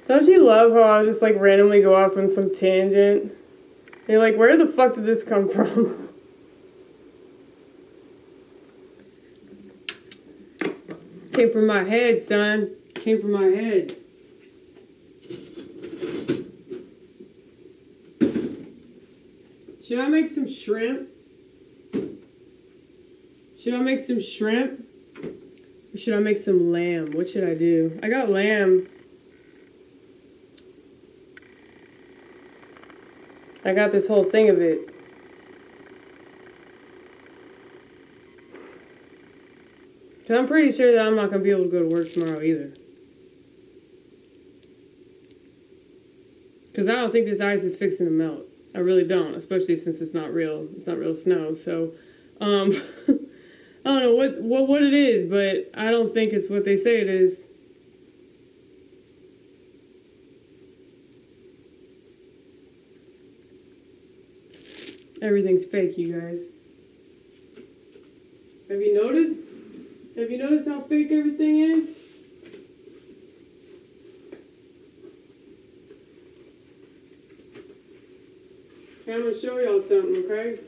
Don't you love how I'll just like randomly go off on some tangent? And you're like, where the fuck did this come from? Came from my head, son. Came from my head. Should I make some shrimp? Should I make some shrimp? Or should I make some lamb? What should I do? I got lamb. I got this whole thing of it. Because I'm pretty sure that I'm not going to be able to go to work tomorrow either. Because I don't think this ice is fixing to melt. I really don't, especially since it's not real. It's not real snow. So, I don't know what it is, but I don't think it's what they say it is. Everything's fake, you guys. Have you noticed? Have you noticed how fake everything is? I'm going to show y'all something, okay?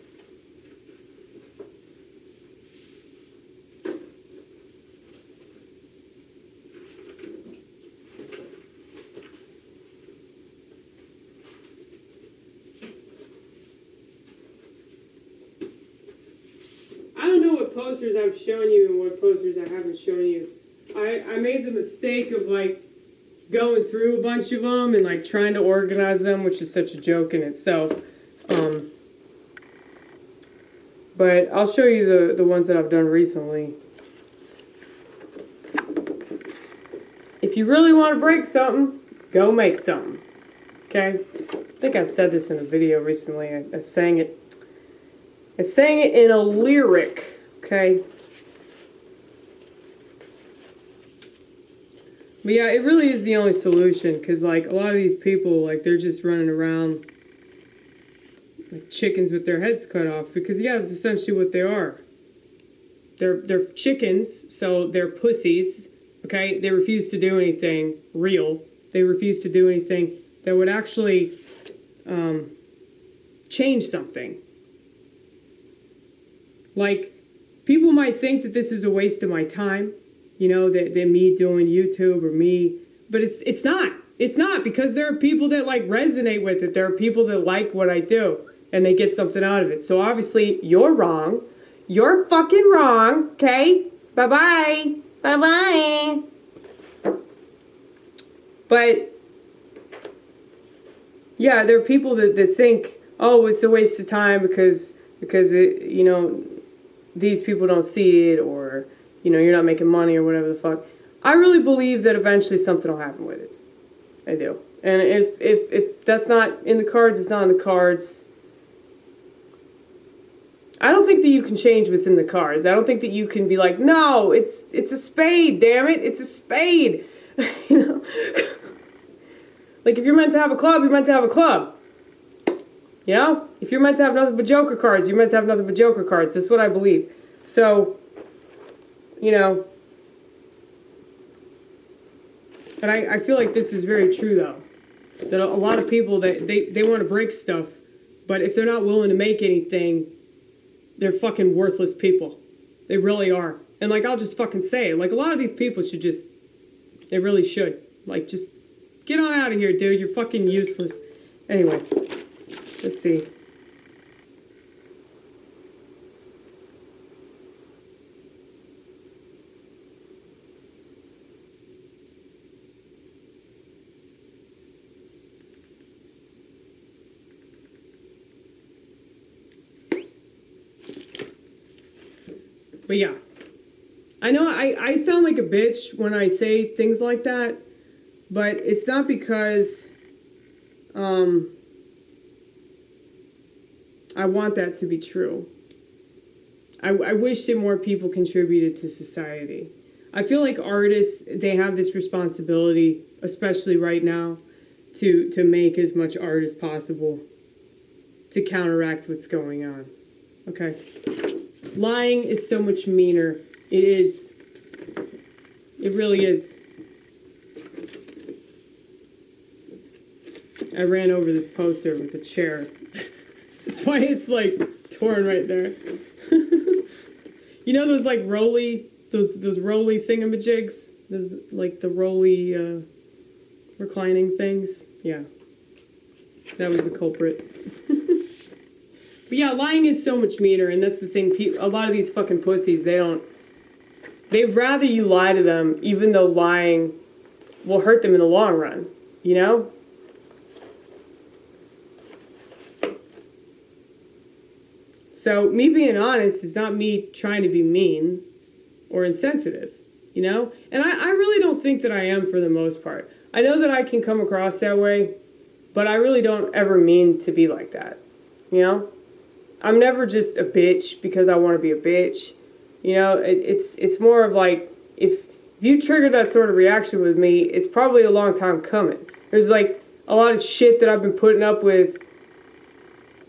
I don't know what posters I've shown you and what posters I haven't shown you. I made the mistake of like going through a bunch of them and like trying to organize them, which is such a joke in itself. But I'll show you the ones that I've done recently. If you really want to break something, go make something. Okay? I think I said this in a video recently. I sang it. I sang it in a lyric. Okay? But yeah, it really is the only solution, because like a lot of these people, like they're just running around like chickens with their heads cut off, because yeah, that's essentially what they are. They're chickens, so they're pussies. Okay, they refuse to do anything real. They refuse to do anything that would actually change something. Like, people might think that this is a waste of my time, you know, that me doing YouTube or me, but it's not. It's not, because there are people that like resonate with it. There are people that like what I do and they get something out of it. So obviously you're wrong. You're fucking wrong. Okay? Bye-bye. Bye-bye. But yeah, there are people that think, oh, it's a waste of time because it, you know, these people don't see it, or, you know, you're not making money or whatever the fuck. I really believe that eventually something will happen with it. I do. And if that's not in the cards, it's not in the cards. I don't think that you can change what's in the cards. I don't think that you can be like, no, it's a spade, damn it, it's a spade. You know? Like, if you're meant to have a club, you're meant to have a club. You know? If you're meant to have nothing but Joker cards, you're meant to have nothing but Joker cards. That's what I believe. So, you know. And I feel like this is very true, though. That a lot of people, they want to break stuff, but if they're not willing to make anything, they're fucking worthless people. They really are. And, like, I'll just fucking say it. Like, a lot of these people should just, they really should. Like, just get on out of here, dude. You're fucking useless. Anyway, let's see. But yeah, I know I sound like a bitch when I say things like that, but it's not because I want that to be true. I wish that more people contributed to society. I feel like artists, they have this responsibility, especially right now, to make as much art as possible to counteract what's going on. Okay? Lying is so much meaner. It is. It really is. I ran over this poster with a chair. That's why it's like torn right there. You know those like rolley, those rolley thingamajigs? Those, like the rolley reclining things? Yeah. That was the culprit. But yeah, lying is so much meaner, and that's the thing. A lot of these fucking pussies, they'd rather you lie to them, even though lying will hurt them in the long run, you know? So me being honest is not me trying to be mean or insensitive, you know? And I really don't think that I am for the most part. I know that I can come across that way, but I really don't ever mean to be like that, you know? I'm never just a bitch because I want to be a bitch. You know, it's more of like, if you trigger that sort of reaction with me, it's probably a long time coming. There's like a lot of shit that I've been putting up with,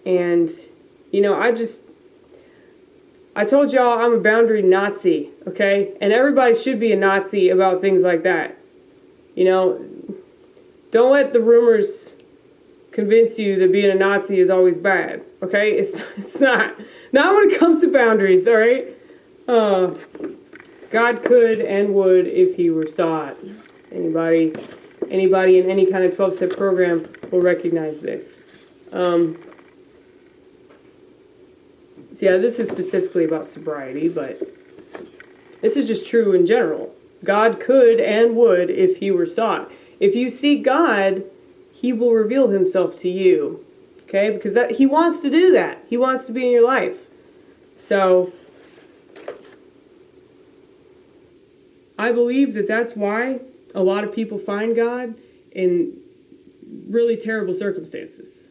and, you know, I told y'all I'm a boundary Nazi, okay? And everybody should be a Nazi about things like that. You know, don't let the rumors convince you that being a Nazi is always bad, okay? It's not. Not when it comes to boundaries, all right? God could and would if he were sought. Anybody in any kind of 12-step program will recognize this. So yeah, this is specifically about sobriety, but this is just true in general. God could and would if he were sought. If you seek God, he will reveal himself to you, okay? Because he wants to do that. He wants to be in your life. So I believe that that's why a lot of people find God in really terrible circumstances.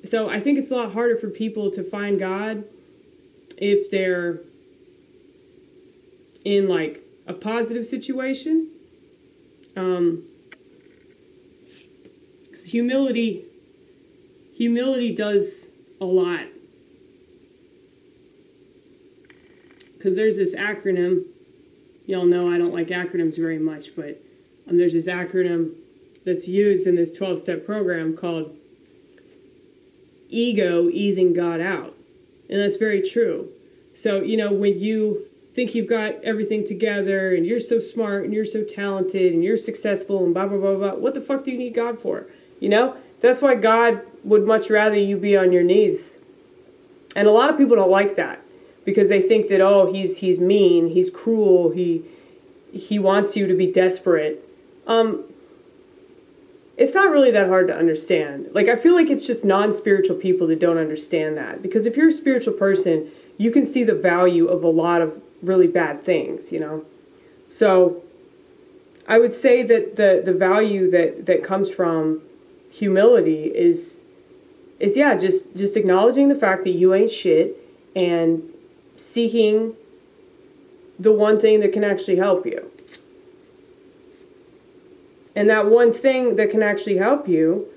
So I think it's a lot harder for people to find God if they're in like a positive situation. Humility does a lot. Because there's this acronym, y'all know I don't like acronyms very much, but there's this acronym that's used in this 12-step program called ego easing God out. And that's very true. So, you know, when you think you've got everything together and you're so smart and you're so talented and you're successful and blah, blah, blah, blah, what the fuck do you need God for? You know, that's why God would much rather you be on your knees. And a lot of people don't like that because they think that, oh, he's mean, he's cruel, he wants you to be desperate. It's not really that hard to understand. Like, I feel like it's just non-spiritual people that don't understand that. Because if you're a spiritual person, you can see the value of a lot of really bad things, you know? So I would say that the value that comes from humility is yeah, just acknowledging the fact that you ain't shit and seeking the one thing that can actually help you. And that one thing that can actually help you,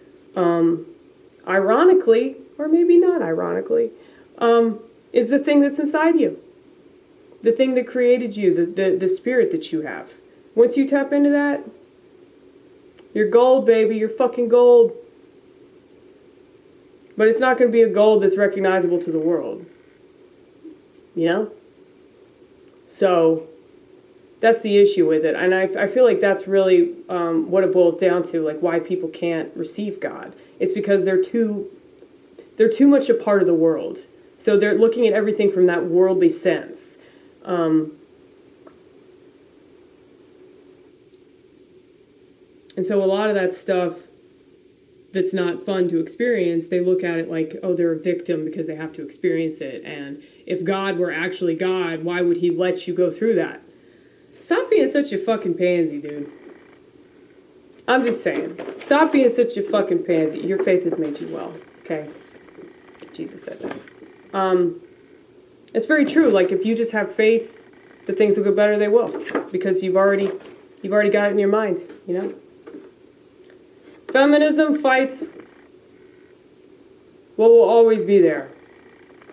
ironically, or maybe not ironically, is the thing that's inside you. The thing that created you, the spirit that you have. Once you tap into that, you're gold, baby. You're fucking gold. But it's not going to be a gold that's recognizable to the world. You know? So that's the issue with it. And I feel like that's really what it boils down to, like why people can't receive God. It's because they're too much a part of the world. So they're looking at everything from that worldly sense. And so a lot of that stuff that's not fun to experience, they look at it like, oh, they're a victim because they have to experience it. And if God were actually God, why would he let you go through that? Stop being such a fucking pansy, dude. I'm just saying. Stop being such a fucking pansy. Your faith has made you well, okay? Jesus said that. It's very true. Like, if you just have faith that things will go better, they will. Because you've already got it in your mind, you know? Feminism fights what will always be there.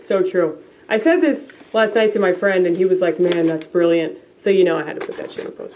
So true. I said this last night to my friend, and he was like, man, that's brilliant. So, you know, I had to put that shit in a post.